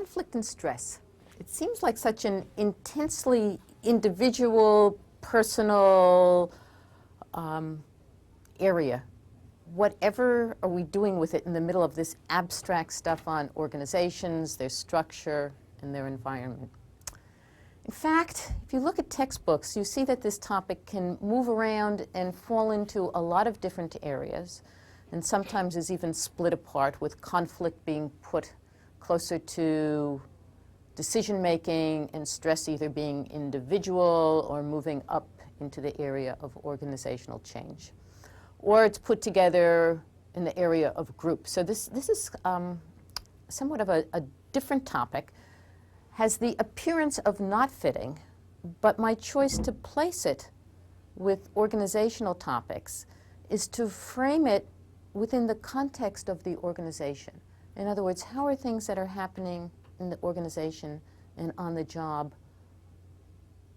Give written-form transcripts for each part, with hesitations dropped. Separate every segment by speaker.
Speaker 1: conflict and stress. It seems like such an intensely individual, personal area. Whatever are we doing with it in the middle of this abstract stuff on organizations, their structure, and their environment? In fact, if you look at textbooks, you see that this topic can move around and fall into a lot of different areas, and sometimes is even split apart, with conflict being put closer to decision-making and stress either being individual or moving up into the area of organizational change. Or it's put together in the area of groups. So this is somewhat of a different topic, has the appearance of not fitting, but my choice to place it with organizational topics is to frame it within the context of the organization. In other words, how are things that are happening in the organization and on the job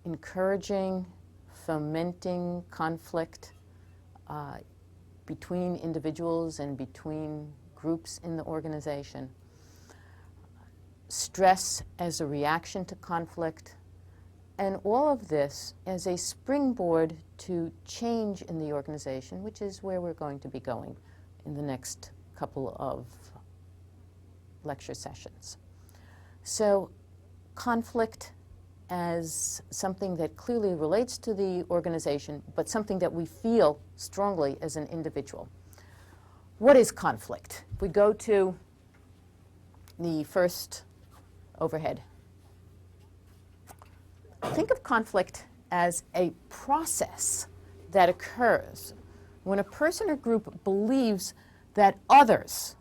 Speaker 1: encouraging, fomenting conflict between individuals and between groups in the organization? Stress as a reaction to conflict, and all of this as a springboard to change in the organization, which is where we're going to be going in the next couple of lecture sessions. So conflict as something that clearly relates to the organization, but something that we feel strongly as an individual. What is conflict? If we go to the first overhead. Think of conflict as a process that occurs when a person or group believes that others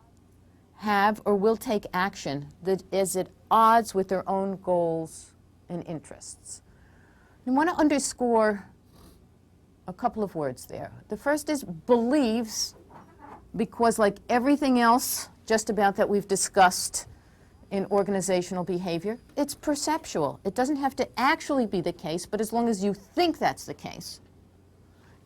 Speaker 1: have or will take action that is at odds with their own goals and interests. I want to underscore a couple of words there. The first is believes, because like everything else just about that we've discussed in organizational behavior, it's perceptual. It doesn't have to actually be the case, but as long as you think that's the case,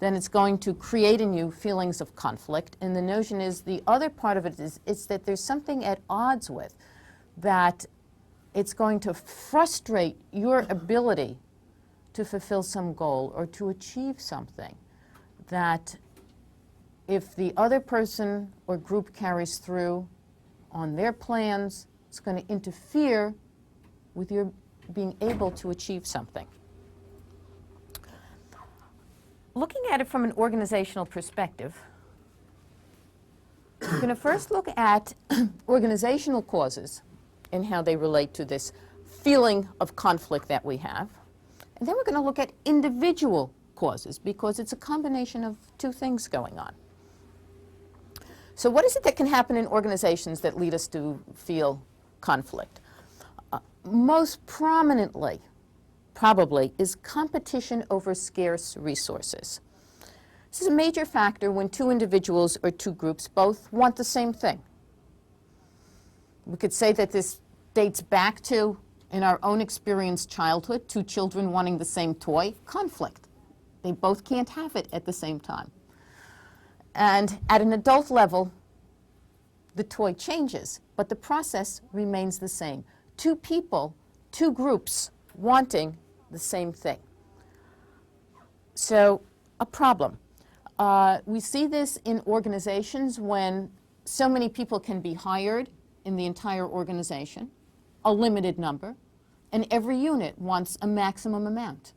Speaker 1: then it's going to create in you feelings of conflict. And the notion is, the other part of it is that there's something at odds with, that it's going to frustrate your ability to fulfill some goal or to achieve something, that if the other person or group carries through on their plans, it's going to interfere with your being able to achieve something. Looking at it from an organizational perspective, we're going to first look at organizational causes and how they relate to this feeling of conflict that we have. And then we're going to look at individual causes, because it's a combination of two things going on. So what is it that can happen in organizations that lead us to feel conflict? Most prominently, probably, is competition over scarce resources. This is a major factor when two individuals or two groups both want the same thing. We could say that this dates back to, in our own experience, childhood, two children wanting the same toy, conflict. They both can't have it at the same time. And at an adult level, the toy changes, but the process remains the same. Two people, two groups wanting the same thing. So, a problem. We see this in organizations when so many people can be hired in the entire organization, a limited number, and every unit wants a maximum amount.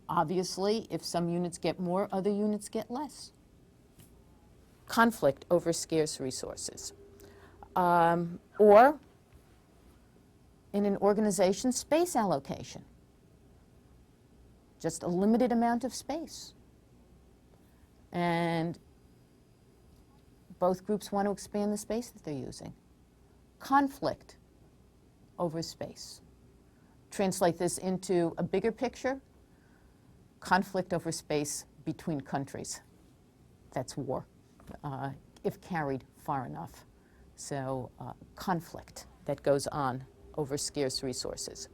Speaker 1: Obviously, if some units get more, other units get less. Conflict over scarce resources. Or, in an organization, space allocation. Just a limited amount of space. And both groups want to expand the space that they're using. Conflict over space. Translate this into a bigger picture. Conflict over space between countries. That's war, if carried far enough. So conflict that goes on over scarce resources.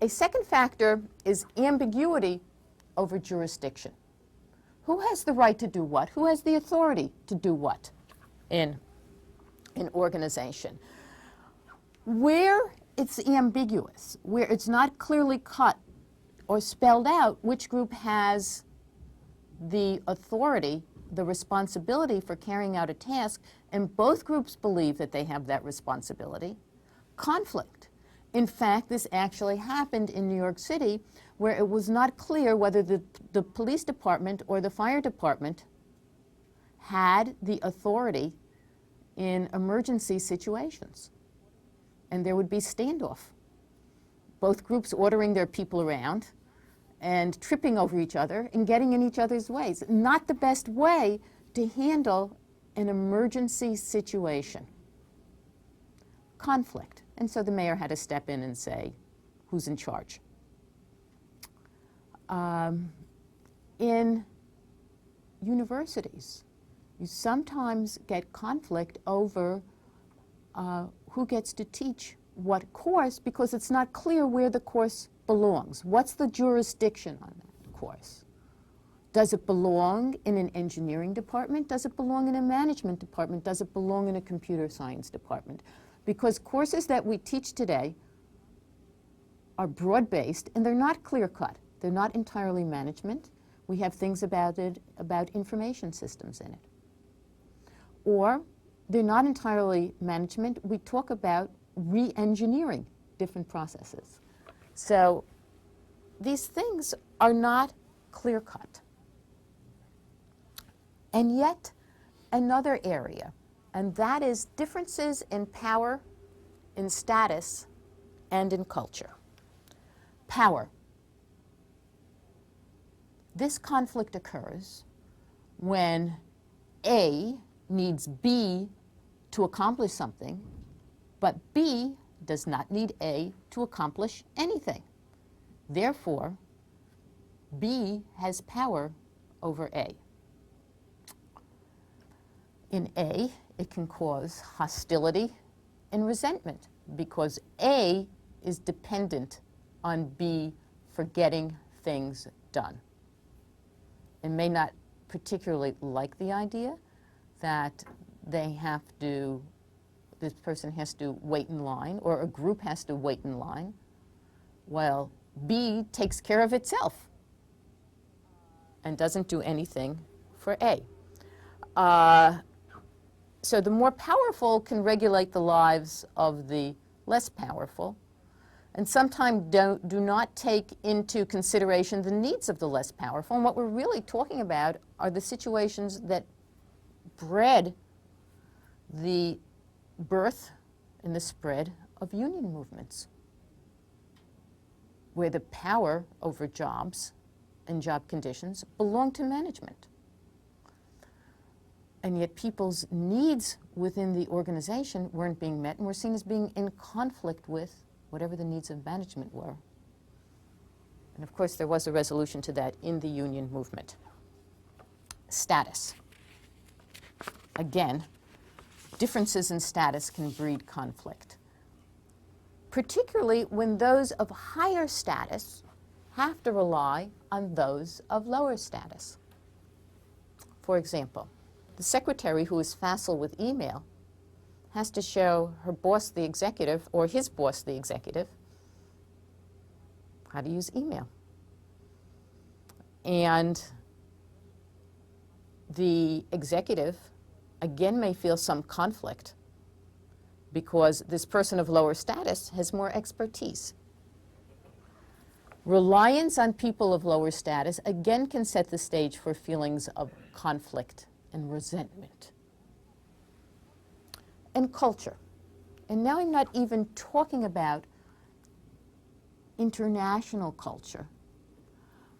Speaker 1: A second factor is ambiguity over jurisdiction. Who has the right to do what? Who has the authority to do what in an organization? Where it's ambiguous, where it's not clearly cut or spelled out which group has the authority, the responsibility for carrying out a task, and both groups believe that they have that responsibility. Conflict. In fact, this actually happened in New York City, where it was not clear whether the police department or the fire department had the authority in emergency situations. And there would be standoff. Both groups ordering their people around and tripping over each other and getting in each other's ways. Not the best way to handle an emergency situation. Conflict. And so the mayor had to step in and say, who's in charge? In universities, you sometimes get conflict over who gets to teach what course, because it's not clear where the course belongs. What's the jurisdiction on that course? Does it belong in an engineering department? Does it belong in a management department? Does it belong in a computer science department? Because courses that we teach today are broad-based and they're not clear-cut. They're not entirely management. We have things about information systems in it. Or they're not entirely management. We talk about re-engineering different processes. So these things are not clear-cut. And yet another area, and that is differences in power, in status, and in culture. Power. This conflict occurs when A needs B to accomplish something, but B does not need A to accomplish anything. Therefore, B has power over A. In A, it can cause hostility and resentment because A is dependent on B for getting things done, and may not particularly like the idea that this person has to wait in line, or a group has to wait in line, while B takes care of itself and doesn't do anything for A. So the more powerful can regulate the lives of the less powerful, and sometimes do not take into consideration the needs of the less powerful. And what we're really talking about are the situations that bred the birth and the spread of union movements, where the power over jobs and job conditions belong to management. And yet people's needs within the organization weren't being met and were seen as being in conflict with whatever the needs of management were. And of course, there was a resolution to that in the union movement. Status. Again, differences in status can breed conflict, particularly when those of higher status have to rely on those of lower status. For example, the secretary who is facile with email has to show her boss, the executive, or his boss, the executive, how to use email. And the executive, again, may feel some conflict because this person of lower status has more expertise. Reliance on people of lower status, again, can set the stage for feelings of conflict and resentment. And culture. And now I'm not even talking about international culture,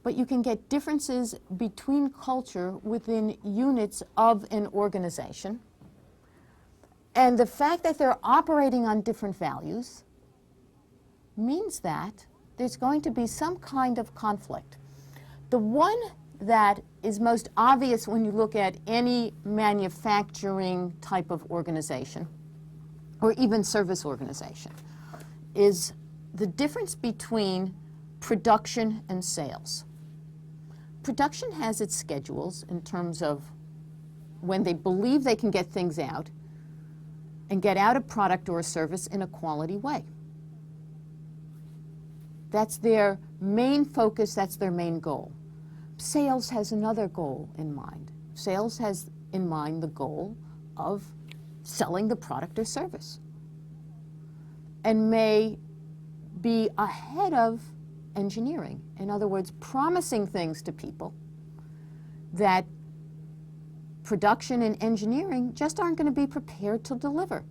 Speaker 1: but you can get differences between culture within units of an organization. And the fact that they're operating on different values means that there's going to be some kind of conflict. The one that is most obvious when you look at any manufacturing type of organization, or even service organization, is the difference between production and sales. Production has its schedules in terms of when they believe they can get things out and get out a product or a service in a quality way. That's their main focus, that's their main goal. Sales has another goal in mind. Sales has in mind the goal of selling the product or service, and may be ahead of engineering. In other words, promising things to people that production and engineering just aren't going to be prepared to deliver.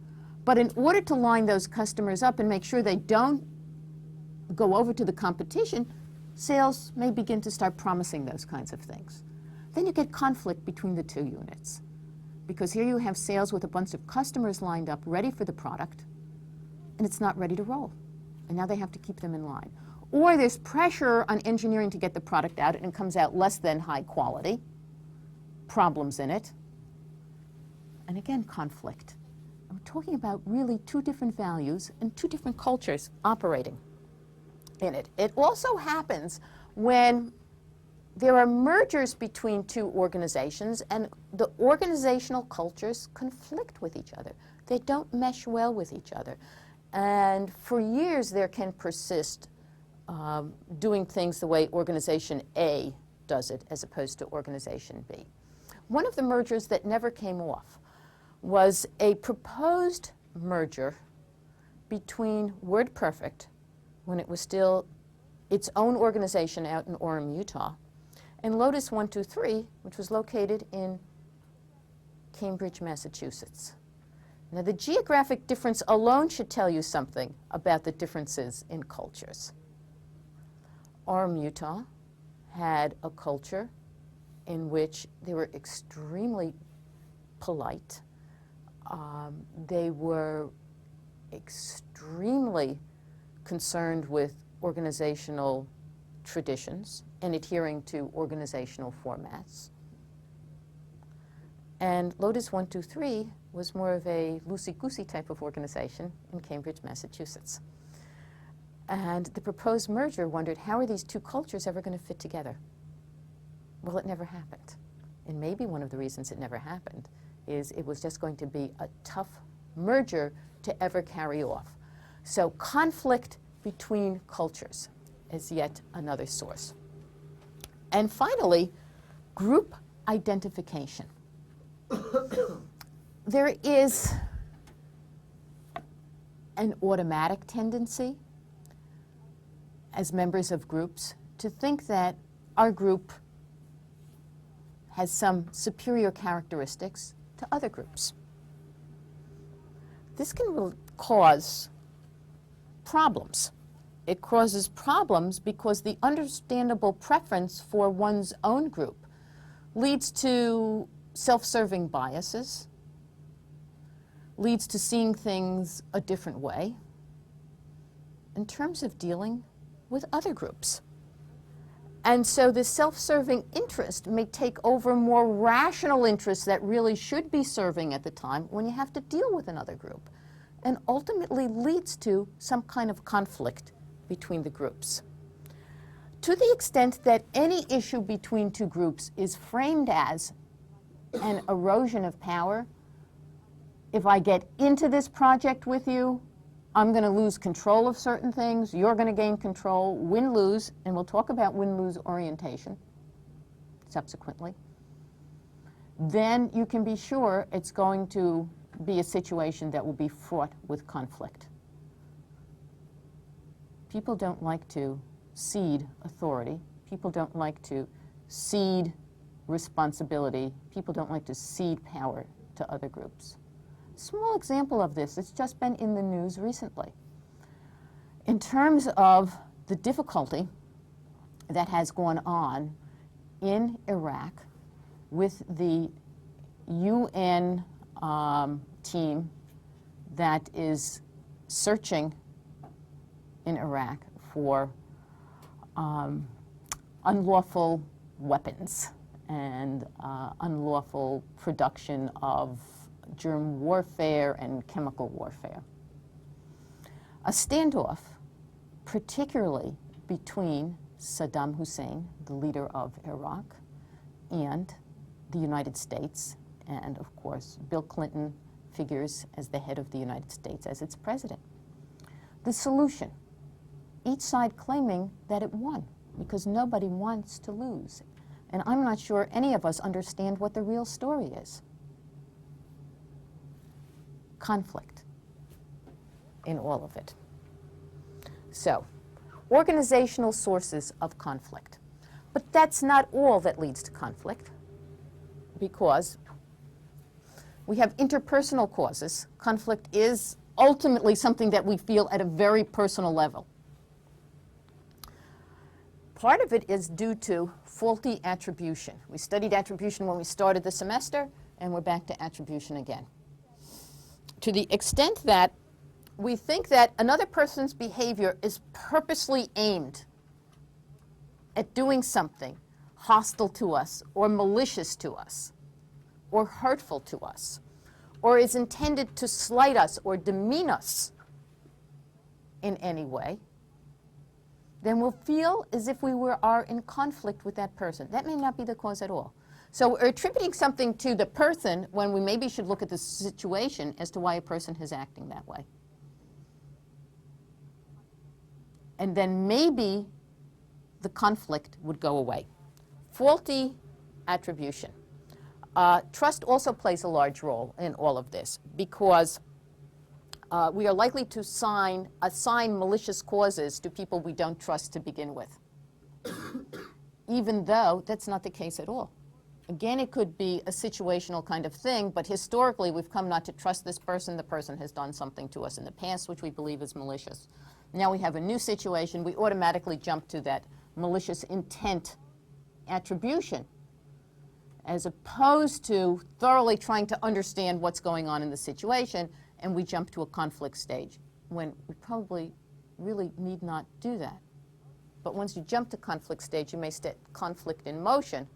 Speaker 1: But in order to line those customers up and make sure they don't go over to the competition, sales may begin to start promising those kinds of things. Then you get conflict between the two units, because here you have sales with a bunch of customers lined up ready for the product, and it's not ready to roll. And now they have to keep them in line. Or there's pressure on engineering to get the product out, and it comes out less than high quality, problems in it, and again, conflict. And we're talking about really two different values and two different cultures operating in it. It also happens when there are mergers between two organizations and the organizational cultures conflict with each other. They don't mesh well with each other. And for years there can persist doing things the way organization A does it as opposed to organization B. One of the mergers that never came off was a proposed merger between WordPerfect, when it was still its own organization out in Orem, Utah, and BUS209, which was located in Cambridge, Massachusetts. Now, the geographic difference alone should tell you something about the differences in cultures. Orem, Utah had a culture in which they were extremely polite. They were extremely concerned with organizational traditions and adhering to organizational formats. And BUS209 was more of a loosey-goosey type of organization in Cambridge, Massachusetts. And the proposed merger wondered, how are these two cultures ever going to fit together? Well, it never happened. And maybe one of the reasons it never happened is it was just going to be a tough merger to ever carry off. So conflict between cultures is yet another source. And finally, group identification. There is an automatic tendency as members of groups to think that our group has some superior characteristics to other groups. This can cause problems. It causes problems because the understandable preference for one's own group leads to self-serving biases, leads to seeing things a different way in terms of dealing with other groups. And so the self-serving interest may take over more rational interests that really should be serving at the time when you have to deal with another group, and ultimately leads to some kind of conflict between the groups. To the extent that any issue between two groups is framed as an erosion of power, if I get into this project with you, I'm going to lose control of certain things, you're going to gain control, win-lose, and we'll talk about win-lose orientation subsequently, then you can be sure it's going to be a situation that will be fraught with conflict. People don't like to cede authority. People don't like to cede responsibility. People don't like to cede power to other groups. Small example of this, it's just been in the news recently. In terms of the difficulty that has gone on in Iraq with the UN team that is searching in Iraq for unlawful weapons and unlawful production of germ warfare and chemical warfare. A standoff, particularly between Saddam Hussein, the leader of Iraq, and the United States, and of course Bill Clinton figures as the head of the United States as its president. The solution each side claiming that it won, because nobody wants to lose. And I'm not sure any of us understand what the real story is. Conflict in all of it. So, organizational sources of conflict. But that's not all that leads to conflict, because we have interpersonal causes. Conflict is ultimately something that we feel at a very personal level. Part of it is due to faulty attribution. We studied attribution when we started the semester, and we're back to attribution again. To the extent that we think that another person's behavior is purposely aimed at doing something hostile to us, or malicious to us, or hurtful to us, or is intended to slight us or demean us in any way, then we'll feel as if we are in conflict with that person. That may not be the cause at all. So we're attributing something to the person when we maybe should look at the situation as to why a person is acting that way. And then maybe the conflict would go away. Faulty attribution. Trust also plays a large role in all of this, because we are likely to assign malicious causes to people we don't trust to begin with, even though that's not the case at all. Again, it could be a situational kind of thing, but historically we've come not to trust this person. The person has done something to us in the past which we believe is malicious. Now we have a new situation. We automatically jump to that malicious intent attribution, as opposed to thoroughly trying to understand what's going on in the situation, and we jump to a conflict stage when we probably really need not do that. But once you jump to conflict stage, you may set conflict in motion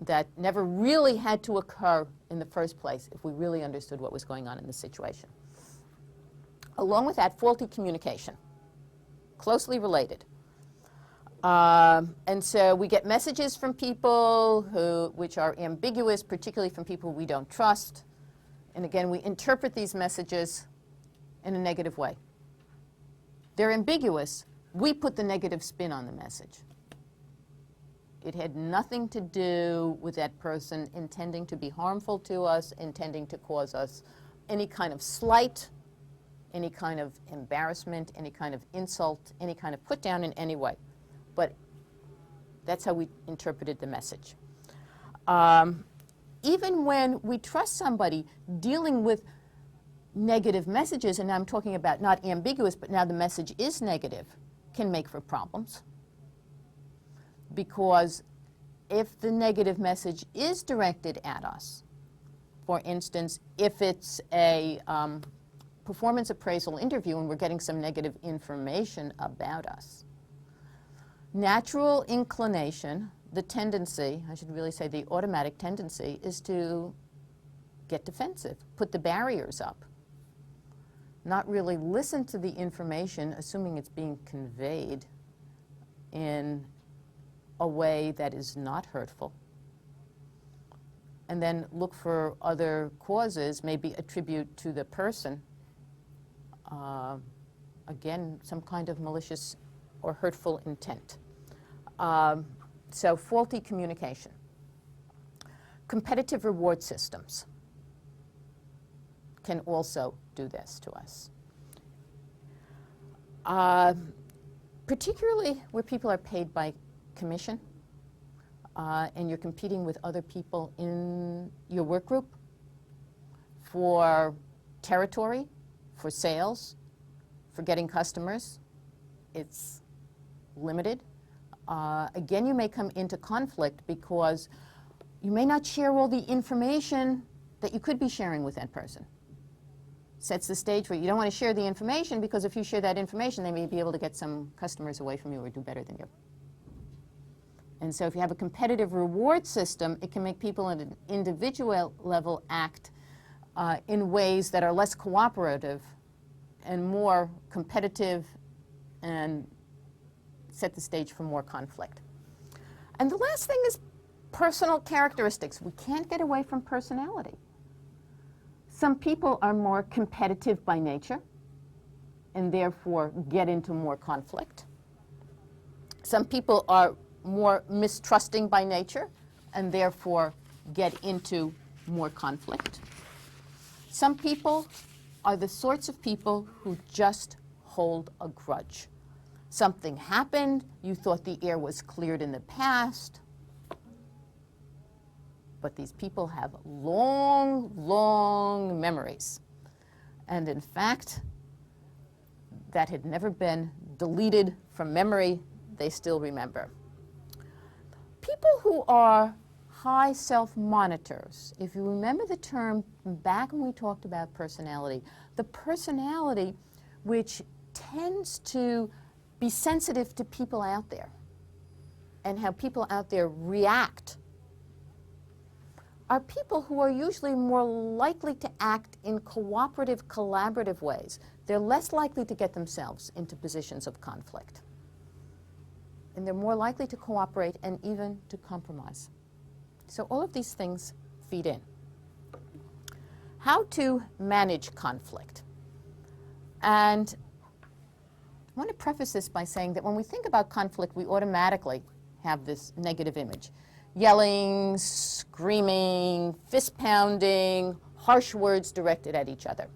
Speaker 1: that never really had to occur in the first place if we really understood what was going on in the situation. Along with that, faulty communication, closely related. And so we get messages from people which are ambiguous, particularly from people we don't trust. And again, we interpret these messages in a negative way. They're ambiguous. We put the negative spin on the message. It had nothing to do with that person intending to be harmful to us, intending to cause us any kind of slight, any kind of embarrassment, any kind of insult, any kind of put down in any way. But that's how we interpreted the message. Even when we trust somebody dealing with negative messages, and I'm talking about not ambiguous, but now the message is negative, can make for problems. Because if the negative message is directed at us, for instance, if it's a performance appraisal interview and we're getting some negative information about us, natural inclination, the tendency, I should really say the automatic tendency, is to get defensive, put the barriers up, not really listen to the information, assuming it's being conveyed in a way that is not hurtful, and then look for other causes, maybe attribute to the person, again, some kind of malicious or hurtful intent. So faulty communication. Competitive reward systems can also do this to us. Particularly where people are paid by commission, and you're competing with other people in your work group for territory, for sales, for getting customers. It's limited. Again, you may come into conflict because you may not share all the information that you could be sharing with that person. Sets the stage where you don't want to share the information, because if you share that information, they may be able to get some customers away from you or do better than you. And so if you have a competitive reward system, it can make people at an individual level act in ways that are less cooperative and more competitive, and set the stage for more conflict. And the last thing is personal characteristics. We can't get away from personality. Some people are more competitive by nature, and therefore get into more conflict. Some people are more mistrusting by nature and therefore get into more conflict. Some people are the sorts of people who just hold a grudge. Something happened, you thought the air was cleared in the past, but these people have long, long memories. And in fact, that had never been deleted from memory, they still remember. People who are high self-monitors, if you remember the term back when we talked about personality, the personality which tends to be sensitive to people out there and how people out there react, are people who are usually more likely to act in cooperative, collaborative ways. They're less likely to get themselves into positions of conflict. And they're more likely to cooperate and even to compromise. So all of these things feed in. How to manage conflict. And I want to preface this by saying that when we think about conflict, we automatically have this negative image. Yelling, screaming, fist pounding, harsh words directed at each other.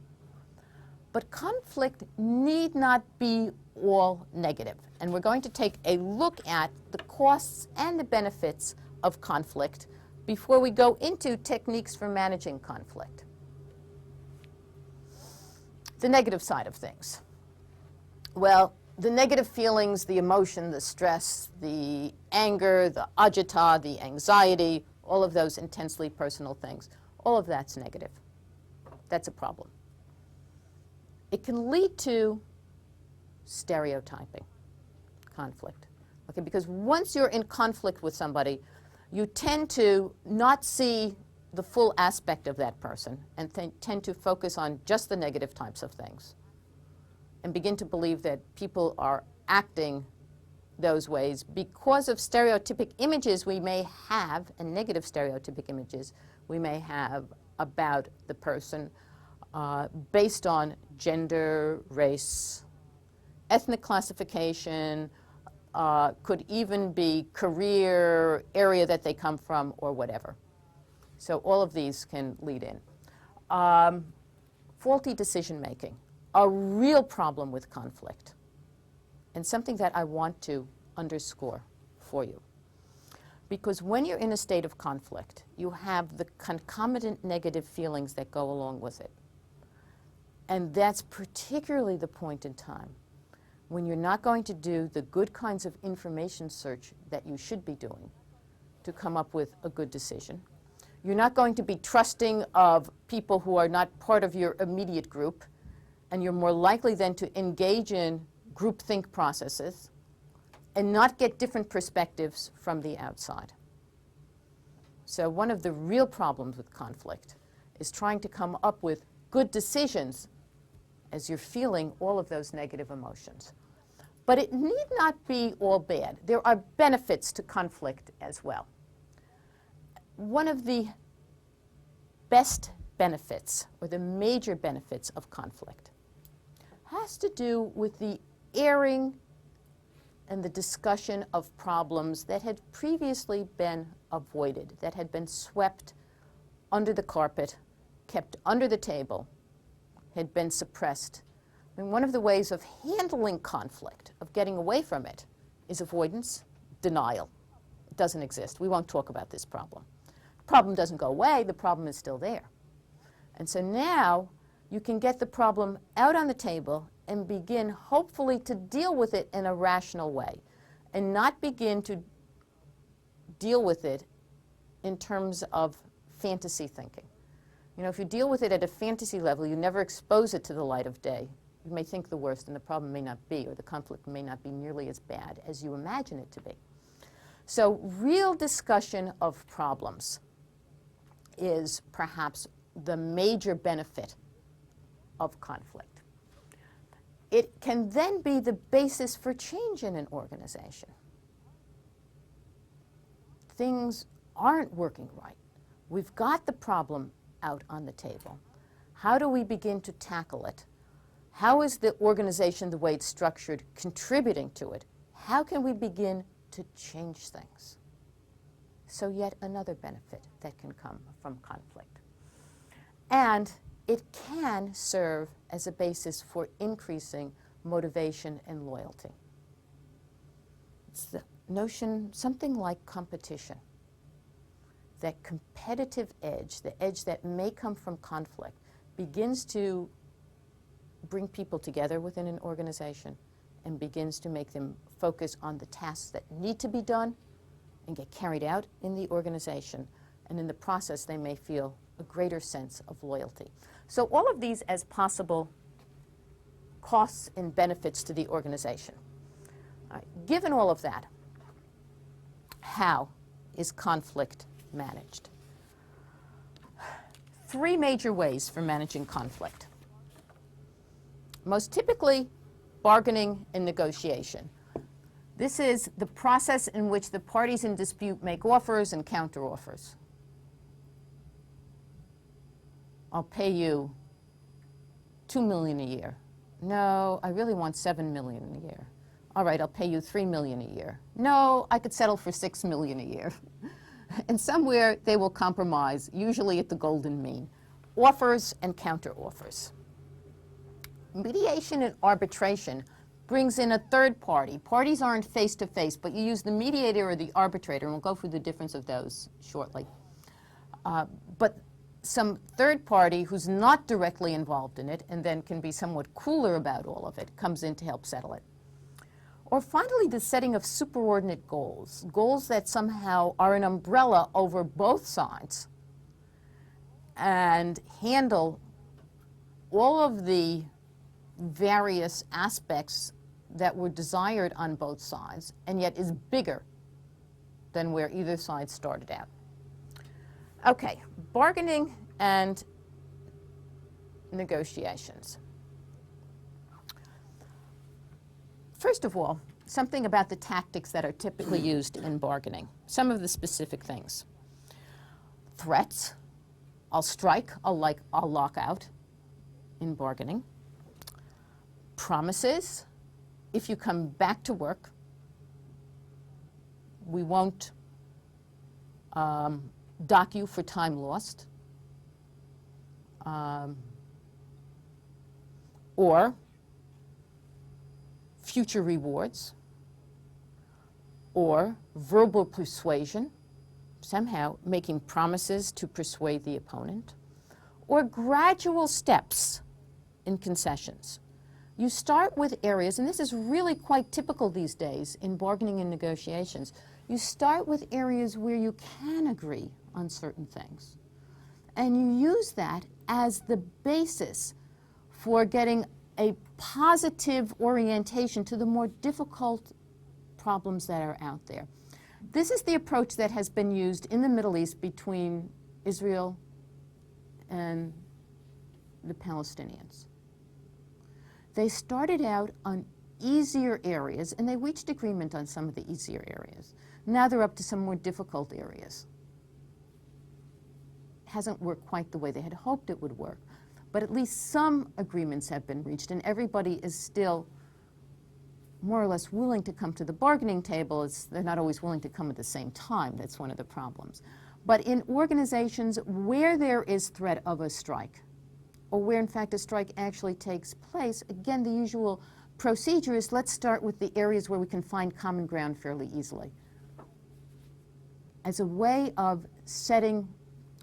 Speaker 1: But conflict need not be all negative. And we're going to take a look at the costs and the benefits of conflict before we go into techniques for managing conflict. The negative side of things. Well, the negative feelings, the emotion, the stress, the anger, the agita, the anxiety, all of those intensely personal things, all of that's negative. That's a problem. It can lead to stereotyping, conflict. Okay, because once you're in conflict with somebody, you tend to not see the full aspect of that person and tend to focus on just the negative types of things and begin to believe that people are acting those ways because of stereotypic images we may have, and negative stereotypic images we may have about the person based on gender, race, ethnic classification, could even be career, area that they come from, or whatever. So all of these can lead in. Faulty decision making, a real problem with conflict, and something that I want to underscore for you. Because when you're in a state of conflict, you have the concomitant negative feelings that go along with it. And that's particularly the point in time when you're not going to do the good kinds of information search that you should be doing to come up with a good decision. You're not going to be trusting of people who are not part of your immediate group, and you're more likely then to engage in groupthink processes and not get different perspectives from the outside. So one of the real problems with conflict is trying to come up with good decisions as you're feeling all of those negative emotions. But it need not be all bad. There are benefits to conflict as well. One of the best benefits, or the major benefits of conflict, has to do with the airing and the discussion of problems that had previously been avoided, that had been swept under the carpet, kept under the table, had been suppressed. And one of the ways of handling conflict, of getting away from it, is avoidance, denial. It doesn't exist. We won't talk about this problem. The problem doesn't go away. The problem is still there. And so now you can get the problem out on the table and begin, hopefully, to deal with it in a rational way and not begin to deal with it in terms of fantasy thinking. You know, if you deal with it at a fantasy level, you never expose it to the light of day. You may think the worst, and the problem may not be, or the conflict may not be nearly as bad as you imagine it to be. So real discussion of problems is perhaps the major benefit of conflict. It can then be the basis for change in an organization. Things aren't working right. We've got the problem out on the table. How do we begin to tackle it How is the organization, the way it's structured, contributing to it? How can we begin to change things? So yet another benefit that can come from conflict. And it can serve as a basis for increasing motivation and loyalty. It's the notion, something like competition. That competitive edge, the edge that may come from conflict, begins to bring people together within an organization and begins to make them focus on the tasks that need to be done and get carried out in the organization. And in the process, they may feel a greater sense of loyalty. So all of these as possible costs and benefits to the organization. All right, given all of that, how is conflict managed? 3 major ways for managing conflict. Most typically, bargaining and negotiation. This is the process in which the parties in dispute make offers and counteroffers. I'll pay you $2 million a year. No, I really want $7 million a year. All right, I'll pay you $3 million a year. No, I could settle for $6 million a year. And somewhere they will compromise, usually at the golden mean. Offers and counteroffers. Mediation and arbitration brings in a third party. Parties aren't face-to-face, but you use the mediator or the arbitrator, and we'll go through the difference of those shortly. But some third party who's not directly involved in it and then can be somewhat cooler about all of it comes in to help settle it. Or finally, the setting of superordinate goals, goals that somehow are an umbrella over both sides and handle all of the various aspects that were desired on both sides and yet is bigger than where either side started out. Okay, bargaining and negotiations. First of all, something about the tactics that are typically used in bargaining. Some of the specific things. Threats. I'll strike, I'll lock out in bargaining. Promises. If you come back to work, we won't dock you for time lost. Or future rewards, or verbal persuasion, somehow making promises to persuade the opponent, or gradual steps in concessions. You start with areas, and this is really quite typical these days in bargaining and negotiations, you start with areas where you can agree on certain things. And you use that as the basis for getting a positive orientation to the more difficult problems that are out there. This is the approach that has been used in the Middle East between Israel and the Palestinians. They started out on easier areas, and they reached agreement on some of the easier areas. Now they're up to some more difficult areas. It hasn't worked quite the way they had hoped it would work. But at least some agreements have been reached, and everybody is still more or less willing to come to the bargaining table. They're not always willing to come at the same time. That's one of the problems. But in organizations where there is threat of a strike, or where in fact a strike actually takes place, again, the usual procedure is let's start with the areas where we can find common ground fairly easily, as a way of setting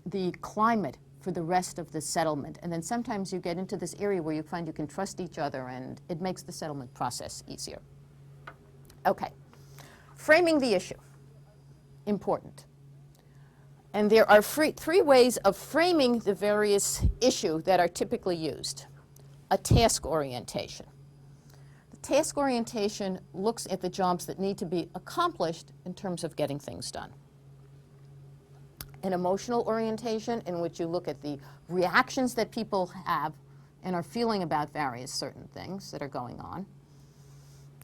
Speaker 1: the climate for the rest of the settlement. And then sometimes you get into this area where you find you can trust each other, and it makes the settlement process easier. Okay, framing the issue, important. And there are three ways of framing the various issue that are typically used. A task orientation. The task orientation looks at the jobs that need to be accomplished in terms of getting things done. An emotional orientation, in which you look at the reactions that people have and are feeling about various certain things that are going on.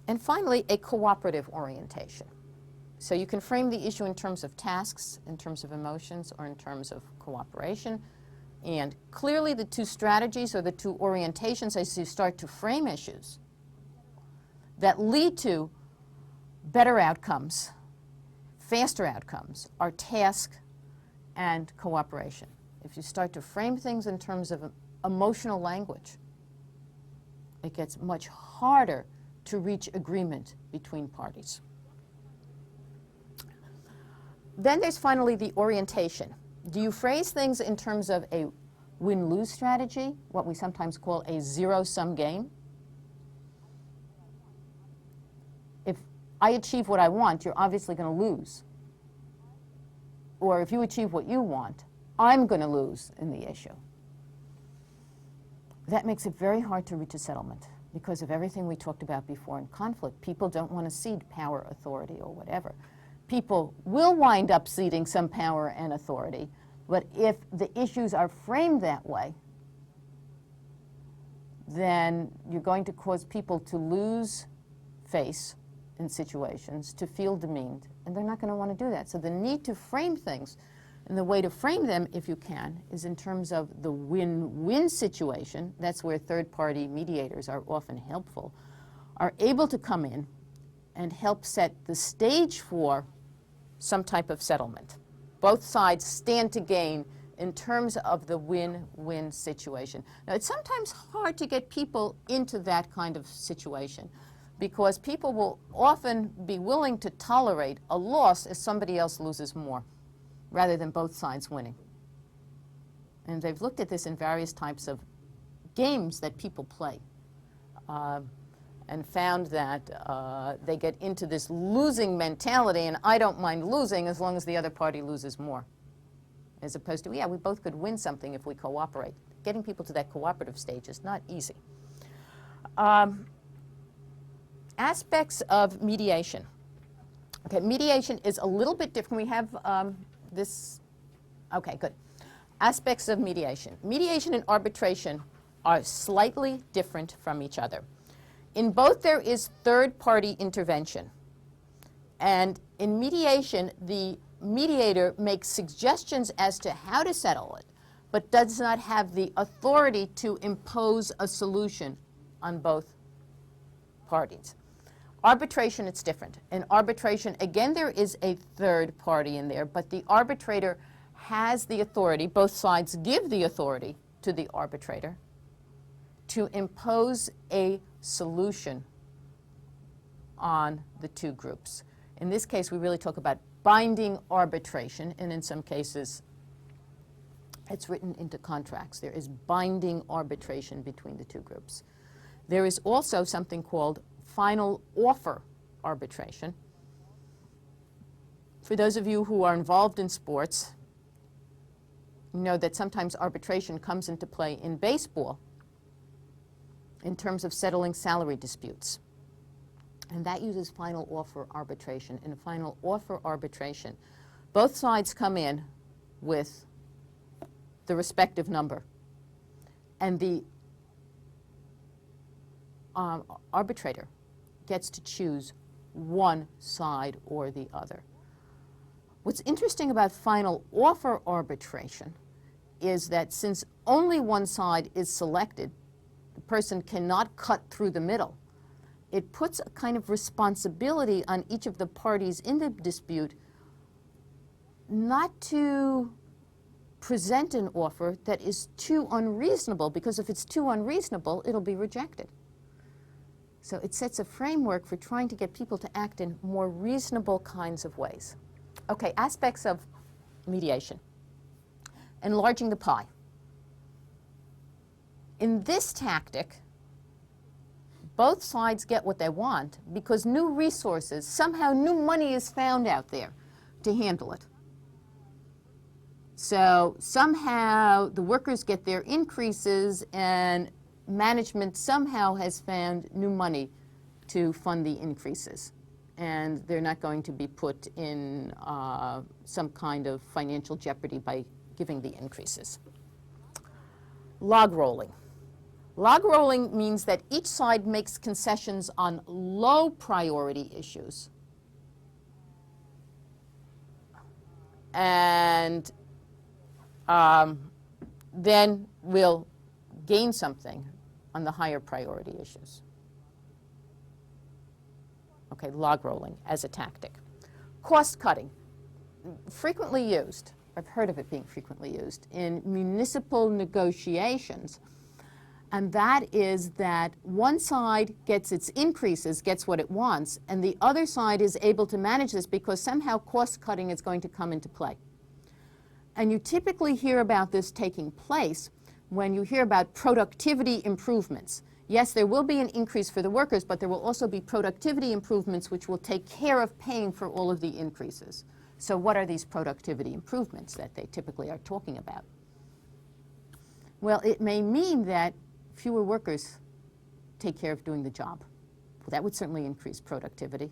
Speaker 1: And finally, a cooperative orientation. So you can frame the issue in terms of tasks, in terms of emotions, or in terms of cooperation. And clearly the two strategies or the two orientations as you start to frame issues that lead to better outcomes, faster outcomes, are task and cooperation. If you start to frame things in terms of emotional language, it gets much harder to reach agreement between parties. Then there's finally the orientation. Do you phrase things in terms of a win-lose strategy, what we sometimes call a zero-sum game? If I achieve what I want, you're obviously going to lose. Or if you achieve what you want, I'm going to lose in the issue. That makes it very hard to reach a settlement because of everything we talked about before in conflict. People don't want to cede power, authority, or whatever. People will wind up ceding some power and authority, but if the issues are framed that way, then you're going to cause people to lose face in situations, to feel demeaned, and they're not going to want to do that. So the need to frame things, and the way to frame them, if you can, is in terms of the win-win situation. That's where third-party mediators are often helpful, are able to come in and help set the stage for some type of settlement. Both sides stand to gain in terms of the win-win situation. Now, it's sometimes hard to get people into that kind of situation because people will often be willing to tolerate a loss if somebody else loses more, rather than both sides winning. And they've looked at this in various types of games that people play and found that they get into this losing mentality, and I don't mind losing as long as the other party loses more, as opposed to, yeah, we both could win something if we cooperate. Getting people to that cooperative stage is not easy. Aspects of mediation. Okay, mediation is a little bit different. We have this, okay, good. Aspects of mediation. Mediation and arbitration are slightly different from each other. In both, there is third-party intervention. And in mediation, the mediator makes suggestions as to how to settle it, but does not have the authority to impose a solution on both parties. Arbitration, it's different. In arbitration, again, there is a third party in there, but the arbitrator has the authority, both sides give the authority to the arbitrator to impose a solution on the two groups. In this case, we really talk about binding arbitration, and in some cases, it's written into contracts. There is binding arbitration between the two groups. There is also something called final offer arbitration. For those of you who are involved in sports, you know that sometimes arbitration comes into play in baseball in terms of settling salary disputes. And that uses final offer arbitration. In a final offer arbitration, both sides come in with the respective number. And the arbitrator gets to choose one side or the other. What's interesting about final offer arbitration is that since only one side is selected, the person cannot cut through the middle. It puts a kind of responsibility on each of the parties in the dispute not to present an offer that is too unreasonable, because if it's too unreasonable, it'll be rejected. So it sets a framework for trying to get people to act in more reasonable kinds of ways. Okay, aspects of mediation. Enlarging the pie. In this tactic, both sides get what they want because new resources, somehow new money is found out there to handle it. So somehow the workers get their increases and management somehow has found new money to fund the increases. And they're not going to be put in some kind of financial jeopardy by giving the increases. Log rolling. Log rolling means that each side makes concessions on low priority issues. And then we'll gain something on the higher priority issues. Okay, log rolling as a tactic. Cost cutting, frequently used, I've heard of it being frequently used, in municipal negotiations. And that is that one side gets its increases, gets what it wants, and the other side is able to manage this because somehow cost cutting is going to come into play. And you typically hear about this taking place when you hear about productivity improvements. Yes, there will be an increase for the workers, but there will also be productivity improvements which will take care of paying for all of the increases. So what are these productivity improvements that they typically are talking about? Well, it may mean that fewer workers take care of doing the job. Well, that would certainly increase productivity.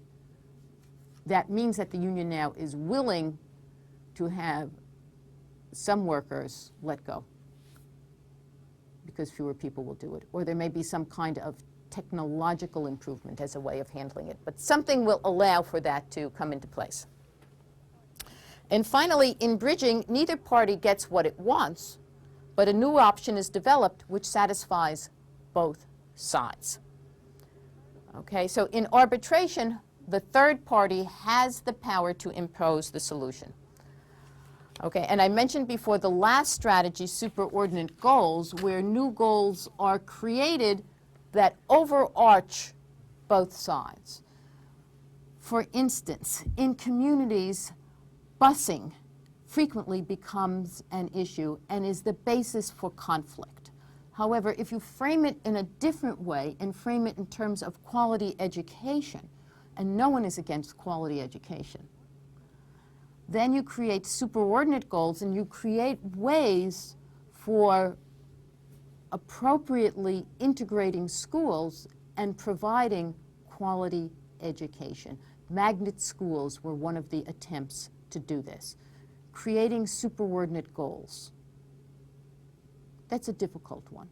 Speaker 1: That means that the union now is willing to have some workers let go because fewer people will do it. Or there may be some kind of technological improvement as a way of handling it. But something will allow for that to come into place. And finally, in bridging, neither party gets what it wants, but a new option is developed which satisfies both sides. Okay, so in arbitration, the third party has the power to impose the solution. Okay, and I mentioned before the last strategy, superordinate goals, where new goals are created that overarch both sides. For instance, in communities, busing frequently becomes an issue and is the basis for conflict. However, if you frame it in a different way and frame it in terms of quality education, and no one is against quality education, then you create superordinate goals and you create ways for appropriately integrating schools and providing quality education. Magnet schools were one of the attempts to do this. Creating superordinate goals. That's a difficult one.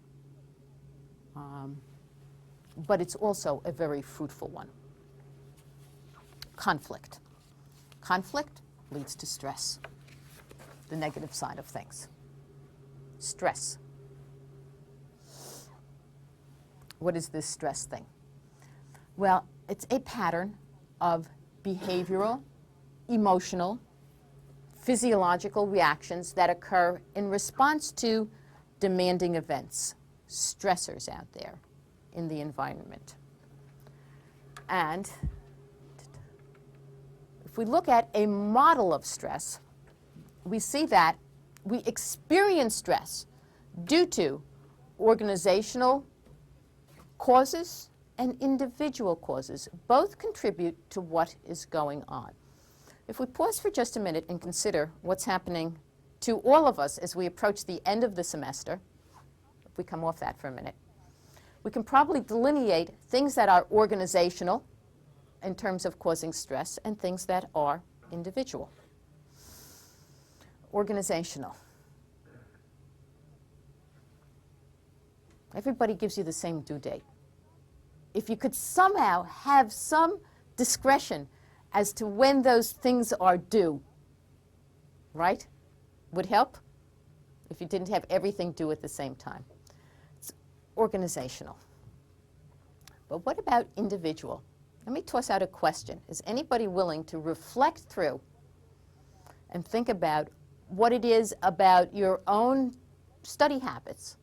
Speaker 1: But it's also a very fruitful one. Conflict. Conflict leads to stress, the negative side of things. Stress. What is this stress thing? Well, it's a pattern of behavioral, emotional, physiological reactions that occur in response to demanding events, stressors out there in the environment. And if we look at a model of stress, we see that we experience stress due to organizational causes and individual causes. Both contribute to what is going on. If we pause for just a minute and consider what's happening to all of us as we approach the end of the semester, if we come off that for a minute, we can probably delineate things that are organizational in terms of causing stress and things that are individual. Organizational. Everybody gives you the same due date. If you could somehow have some discretion as to when those things are due, right? Would help if you didn't have everything due at the same time. It's organizational. But what about individual? Let me toss out a question. Is anybody willing to reflect through and think about what it is about your own study habits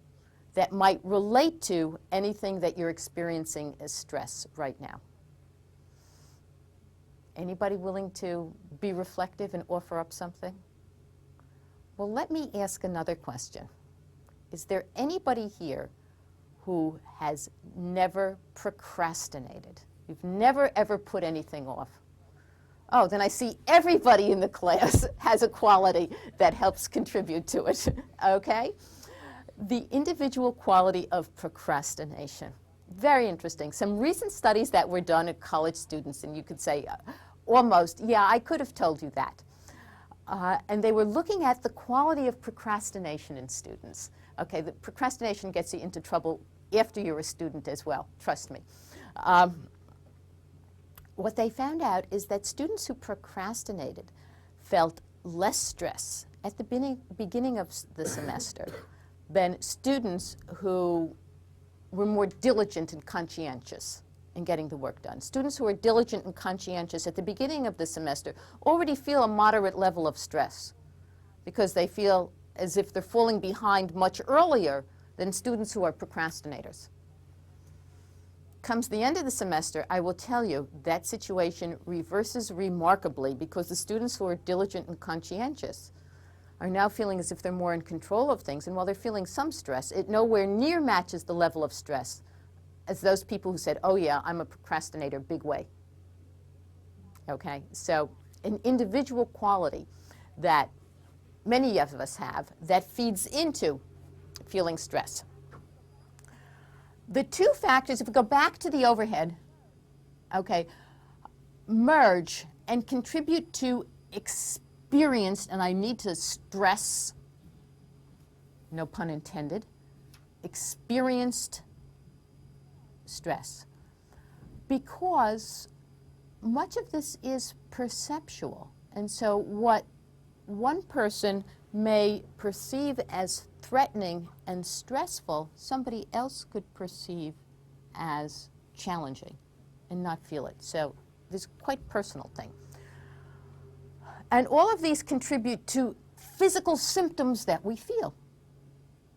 Speaker 1: that might relate to anything that you're experiencing as stress right now? Anybody willing to be reflective and offer up something? Well, let me ask another question. Is there anybody here who has never procrastinated? You've never, ever put anything off? Oh, then I see everybody in the class has a quality that helps contribute to it, okay? The individual quality of procrastination. Very interesting. Some recent studies that were done at college students, and you could say almost, yeah, I could have told you that. And they were looking at the quality of procrastination in students. Okay, the procrastination gets you into trouble after you're a student as well, trust me. What they found out is that students who procrastinated felt less stress at the beginning of the semester, than students who were more diligent and conscientious in getting the work done. Students who are diligent and conscientious at the beginning of the semester already feel a moderate level of stress because they feel as if they're falling behind much earlier than students who are procrastinators. Comes the end of the semester, I will tell you that situation reverses remarkably because the students who are diligent and conscientious are now feeling as if they're more in control of things, and while they're feeling some stress, it nowhere near matches the level of stress as those people who said, oh yeah, I'm a procrastinator, big way. Okay, so an individual quality that many of us have that feeds into feeling stress. The two factors, if we go back to the overhead, okay, merge and contribute to experienced, and I need to stress, no pun intended, experienced stress. Because much of this is perceptual. And so what one person may perceive as threatening and stressful, somebody else could perceive as challenging and not feel it. So this is quite personal thing. And all of these contribute to physical symptoms that we feel,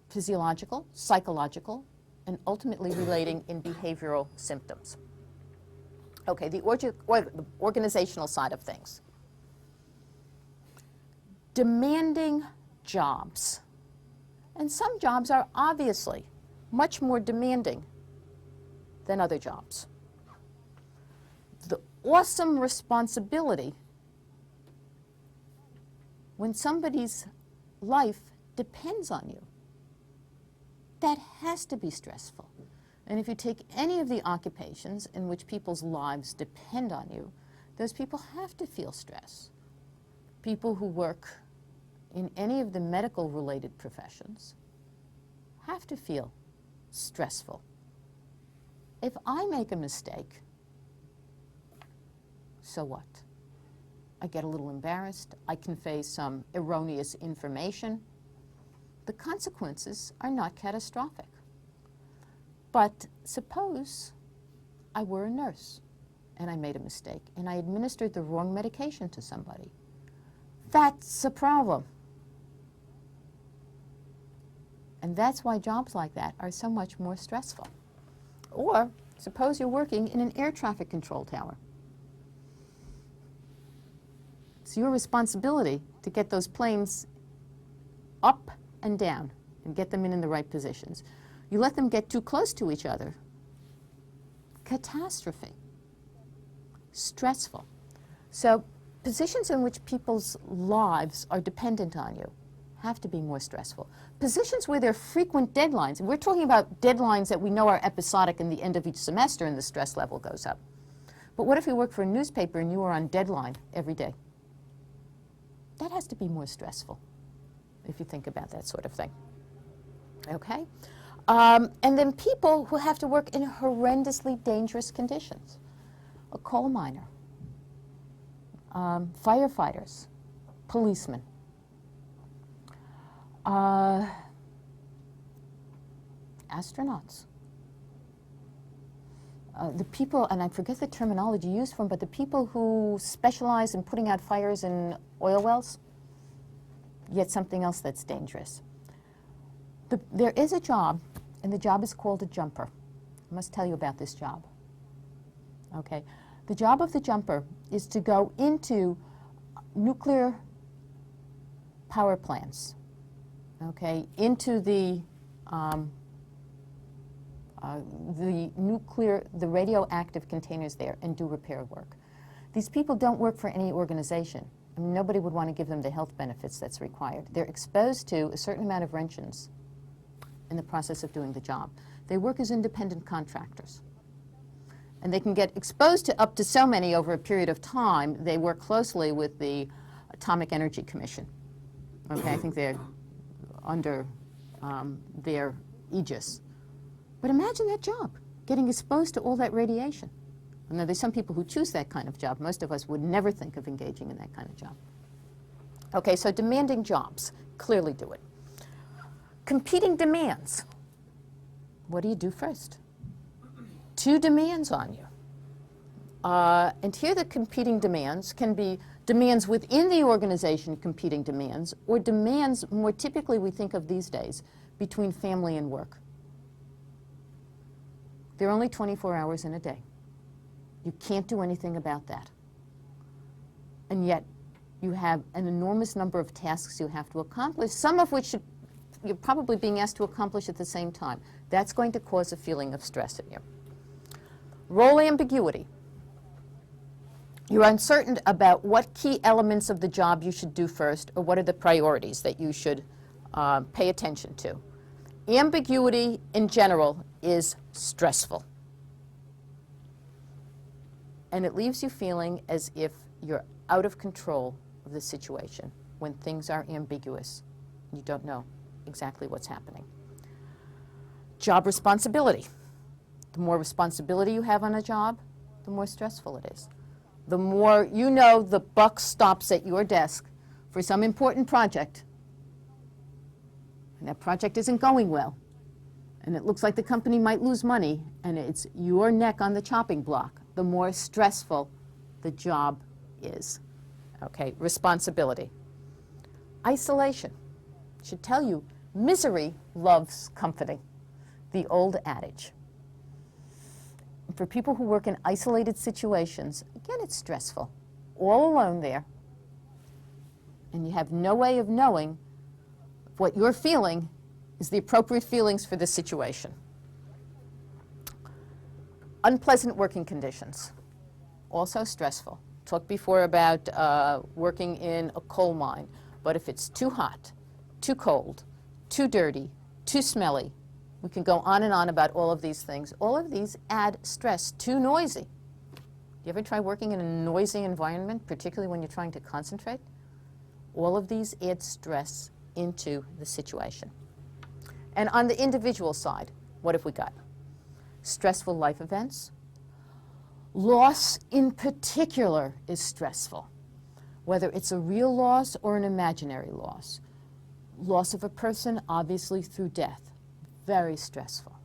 Speaker 1: physiological, psychological, and ultimately relating in behavioral symptoms. Okay, the organizational side of things. Demanding jobs. And some jobs are obviously much more demanding than other jobs. The awesome responsibility when somebody's life depends on you. That has to be stressful. And if you take any of the occupations in which people's lives depend on you, those people have to feel stress. People who work in any of the medical-related professions have to feel stressful. If I make a mistake, so what? I get a little embarrassed. I convey some erroneous information. The consequences are not catastrophic. But suppose I were a nurse and I made a mistake and I administered the wrong medication to somebody. That's a problem. And that's why jobs like that are so much more stressful. Or suppose you're working in an air traffic control tower. It's your responsibility to get those planes up and down and get them in the right positions. You let them get too close to each other. Catastrophe. Stressful. So positions in which people's lives are dependent on you have to be more stressful. Positions where there are frequent deadlines, and we're talking about deadlines that we know are episodic in the end of each semester and the stress level goes up. But what if you work for a newspaper and you are on deadline every day? That has to be more stressful if you think about that sort of thing. Okay? And then people who have to work in horrendously dangerous conditions. A coal miner, firefighters, policemen. Astronauts. The people, and I forget the terminology used for them, but the people who specialize in putting out fires in oil wells, yet something else that's dangerous. There is a job, and the job is called a jumper. I must tell you about this job. Okay. The job of the jumper is to go into nuclear power plants, okay, into the radioactive containers there and do repair work. These people don't work for any organization. I mean, nobody would want to give them the health benefits that's required. They're exposed to a certain amount of wrenches in the process of doing the job. They work as independent contractors. And they can get exposed to up to so many over a period of time. They work closely with the Atomic Energy Commission. Okay, I think they're under their aegis. But imagine that job, getting exposed to all that radiation. Now, there's some people who choose that kind of job. Most of us would never think of engaging in that kind of job. Okay, so demanding jobs clearly do it. Competing demands. What do you do first? Two demands on you. And here the competing demands can be demands within the organization, competing demands, or demands, more typically we think of these days, between family and work. There are only 24 hours in a day. You can't do anything about that. And yet, you have an enormous number of tasks you have to accomplish, some of which you're probably being asked to accomplish at the same time. That's going to cause a feeling of stress in you. Role ambiguity. You're uncertain about what key elements of the job you should do first, or what are the priorities that you should pay attention to. Ambiguity, in general, is stressful. And it leaves you feeling as if you're out of control of the situation when things are ambiguous. You don't know exactly what's happening. Job responsibility. The more responsibility you have on a job, the more stressful it is. The more you know the buck stops at your desk for some important project, and that project isn't going well, and it looks like the company might lose money, and it's your neck on the chopping block, the more stressful the job is. Okay, responsibility. Isolation. Should tell you, misery loves comforting, the old adage. For people who work in isolated situations, again, it's stressful. All alone there, and you have no way of knowing if what you're feeling is the appropriate feelings for the situation. Unpleasant working conditions, also stressful. Talked before about working in a coal mine, but if it's too hot, too cold, too dirty, too smelly, we can go on and on about all of these things. All of these add stress. Too noisy. You ever try working in a noisy environment, particularly when you're trying to concentrate? All of these add stress into the situation. And on the individual side, what have we got? Stressful life events. Loss in particular is stressful, whether it's a real loss or an imaginary loss. Loss of a person, obviously through death. Very stressful.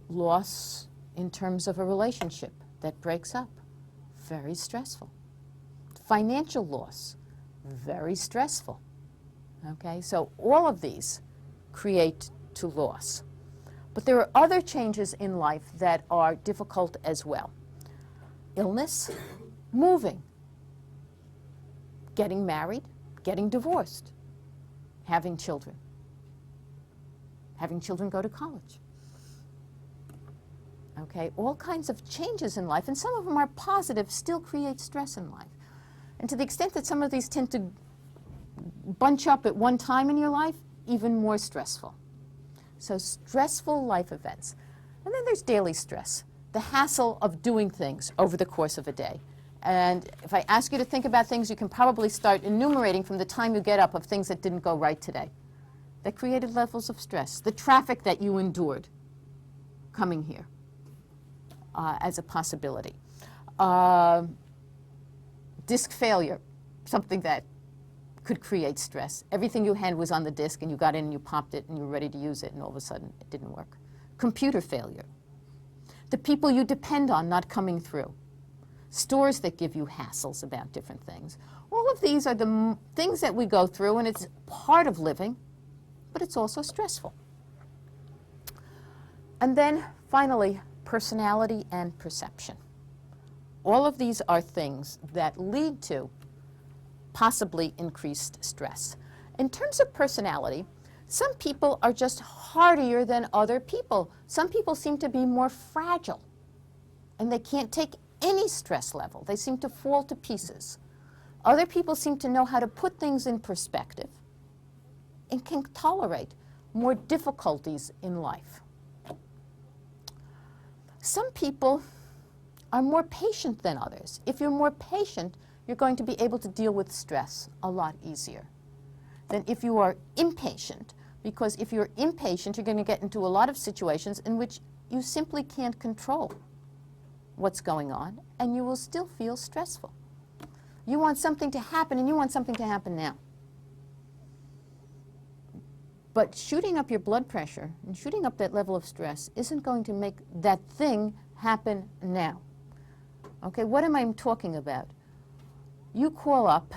Speaker 1: Loss in terms of a relationship that breaks up, very stressful. Financial loss, very stressful. Okay, so all of these create to loss. But there are other changes in life that are difficult as well. Illness, moving, getting married, getting divorced, having children. Having children go to college. Okay, all kinds of changes in life, and some of them are positive, still create stress in life. And to the extent that some of these tend to bunch up at one time in your life, even more stressful. So stressful life events. And then there's daily stress, the hassle of doing things over the course of a day. And if I ask you to think about things, you can probably start enumerating from the time you get up of things that didn't go right today. That created levels of stress. The traffic that you endured coming here as a possibility. Disk failure, something that could create stress. Everything you had was on the disk, and you got in and you popped it and you were ready to use it, and all of a sudden it didn't work. Computer failure. The people you depend on not coming through. Stores that give you hassles about different things. All of these are the things that we go through, and it's part of living, but it's also stressful. And then, finally, personality and perception. All of these are things that lead to possibly increased stress. In terms of personality, some people are just hardier than other people. Some people seem to be more fragile, and they can't take any stress level. They seem to fall to pieces. Other people seem to know how to put things in perspective and can tolerate more difficulties in life. Some people are more patient than others. If you're more patient, you're going to be able to deal with stress a lot easier than if you are impatient, because if you're impatient, you're going to get into a lot of situations in which you simply can't control what's going on, and you will still feel stressful. You want something to happen, and you want something to happen now. But shooting up your blood pressure and shooting up that level of stress isn't going to make that thing happen now. Okay, what am I talking about? You call up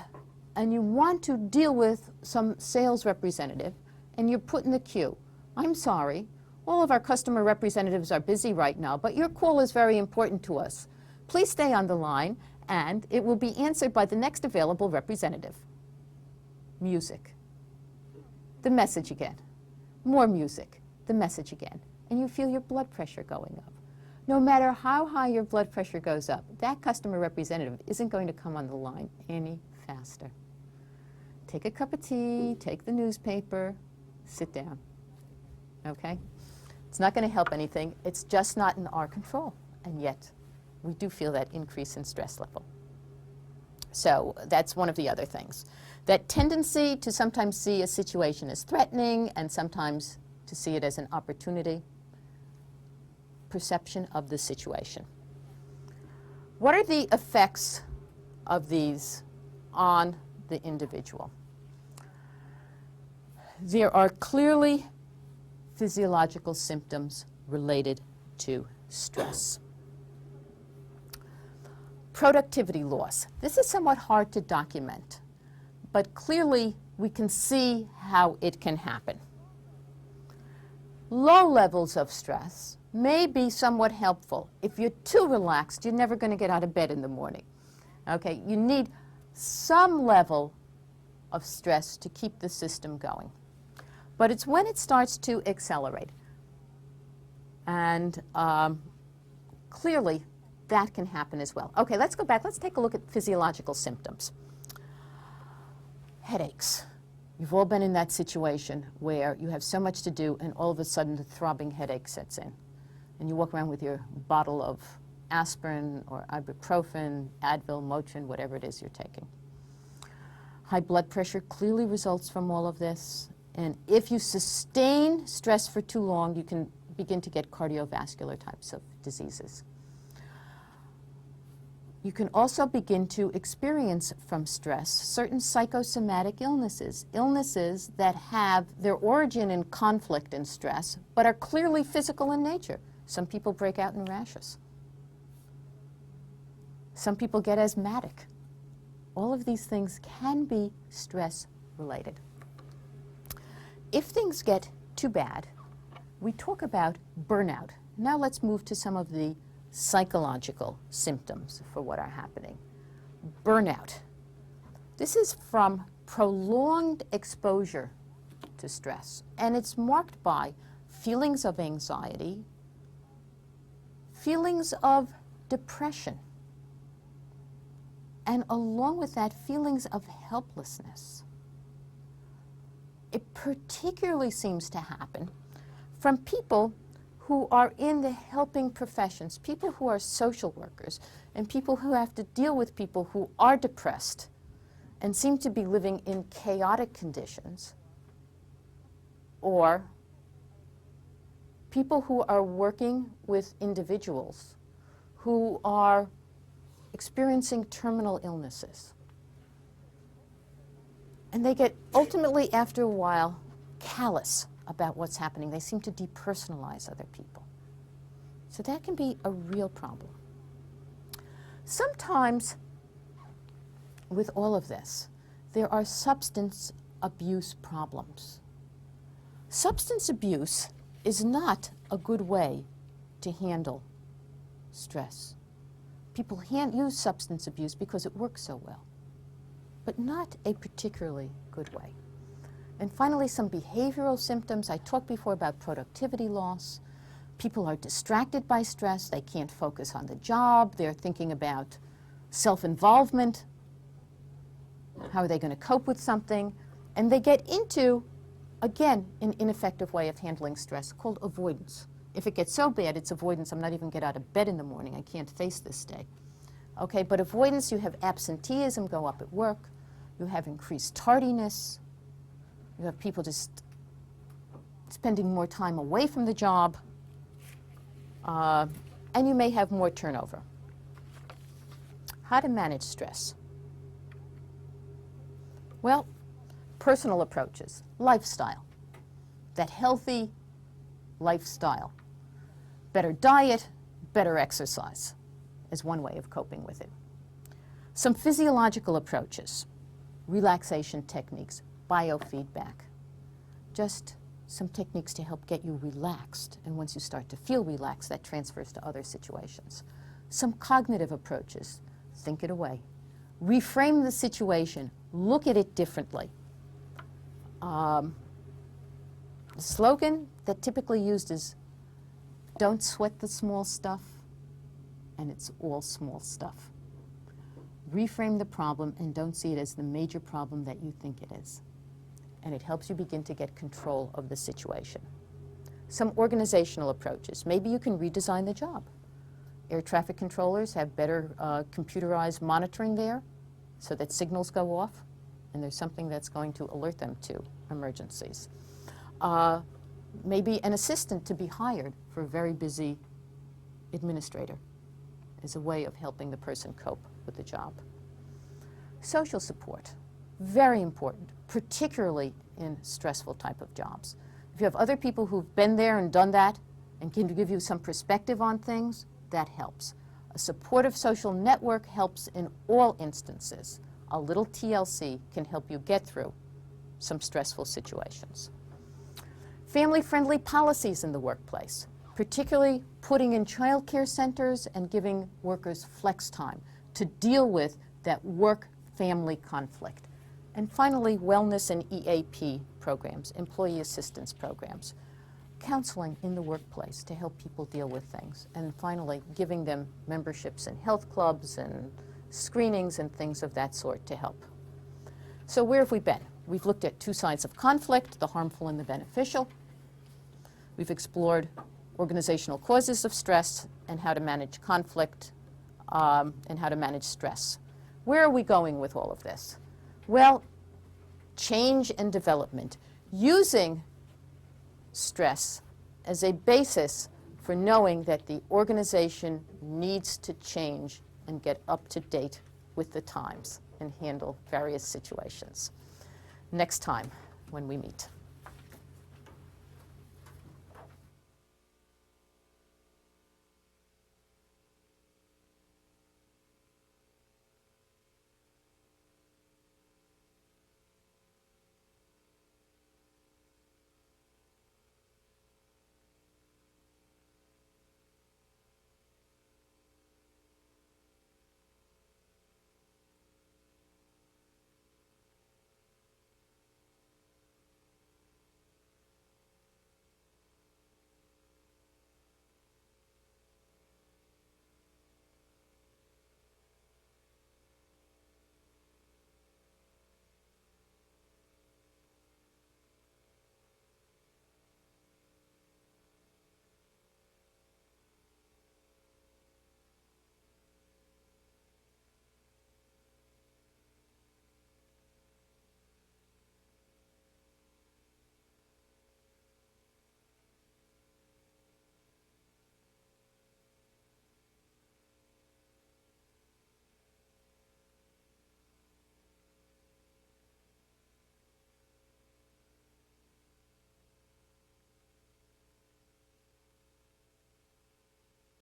Speaker 1: and you want to deal with some sales representative and you're put in the queue. I'm sorry, all of our customer representatives are busy right now, but your call is very important to us. Please stay on the line and it will be answered by the next available representative. Music. The message again. More music. The message again. And you feel your blood pressure going up. No matter how high your blood pressure goes up, that customer representative isn't going to come on the line any faster. Take a cup of tea, take the newspaper, sit down. Okay? It's not going to help anything. It's just not in our control. And yet, we do feel that increase in stress level. So that's one of the other things. That tendency to sometimes see a situation as threatening and sometimes to see it as an opportunity. Perception of the situation. What are the effects of these on the individual? There are clearly physiological symptoms related to stress. Productivity loss. This is somewhat hard to document, but clearly we can see how it can happen. Low levels of stress may be somewhat helpful. If you're too relaxed, you're never going to get out of bed in the morning. Okay, you need some level of stress to keep the system going. But it's when it starts to accelerate. And clearly, that can happen as well. Okay, let's go back. Let's take a look at physiological symptoms. Headaches. You've all been in that situation where you have so much to do and all of a sudden the throbbing headache sets in. And you walk around with your bottle of aspirin or ibuprofen, Advil, Motrin, whatever it is you're taking. High blood pressure clearly results from all of this. And if you sustain stress for too long, you can begin to get cardiovascular types of diseases. You can also begin to experience from stress certain psychosomatic illnesses, illnesses that have their origin in conflict and stress, but are clearly physical in nature. Some people break out in rashes. Some people get asthmatic. All of these things can be stress related. If things get too bad, we talk about burnout. Now let's move to some of the psychological symptoms for what are happening. Burnout. This is from prolonged exposure to stress, and it's marked by feelings of anxiety, feelings of depression, and along with that, feelings of helplessness. It particularly seems to happen from people who are in the helping professions, people who are social workers, and people who have to deal with people who are depressed and seem to be living in chaotic conditions, or people who are working with individuals who are experiencing terminal illnesses. And they get ultimately, after a while, callous about what's happening. They seem to depersonalize other people. So that can be a real problem. Sometimes, with all of this, there are substance abuse problems. Substance abuse is not a good way to handle stress. People use substance abuse because it works so well, but not a particularly good way. And finally, some behavioral symptoms. I talked before about productivity loss. People are distracted by stress. They can't focus on the job. They're thinking about self-involvement. How are they going to cope with something? And they get into, again, an ineffective way of handling stress called avoidance. If it gets so bad, it's avoidance. I'm not even get out of bed in the morning. I can't face this day. Okay, but avoidance, you have absenteeism go up at work. You have increased tardiness. You have people just spending more time away from the job, and you may have more turnover. How to manage stress? Well, personal approaches, lifestyle. that healthy lifestyle. Better diet, better exercise is one way of coping with it. Some physiological approaches, relaxation techniques, biofeedback, just some techniques to help get you relaxed, and once you start to feel relaxed, that transfers to other situations. Some cognitive approaches, think it away. Reframe the situation, look at it differently. The slogan that typically used is, don't sweat the small stuff, and it's all small stuff. Reframe the problem and don't see it as the major problem that you think it is. And it helps you begin to get control of the situation. Some organizational approaches. Maybe you can redesign the job. Air traffic controllers have better computerized monitoring there so that signals go off and there's something that's going to alert them to emergencies. Maybe an assistant to be hired for a very busy administrator is a way of helping the person cope with the job. Social support, very important, particularly in stressful type of jobs. If you have other people who've been there and done that and can give you some perspective on things, that helps. A supportive social network helps in all instances. A little TLC can help you get through some stressful situations. Family-friendly policies in the workplace, particularly putting in child care centers and giving workers flex time to deal with that work-family conflict. And finally, wellness and EAP programs, employee assistance programs, counseling in the workplace to help people deal with things. And finally, giving them memberships in health clubs and screenings and things of that sort to help. So where have we been? We've looked at two sides of conflict, the harmful and the beneficial. We've explored organizational causes of stress and how to manage conflict and how to manage stress. Where are we going with all of this? Well, change and development, using stress as a basis for knowing that the organization needs to change and get up to date with the times and handle various situations. Next time when we meet.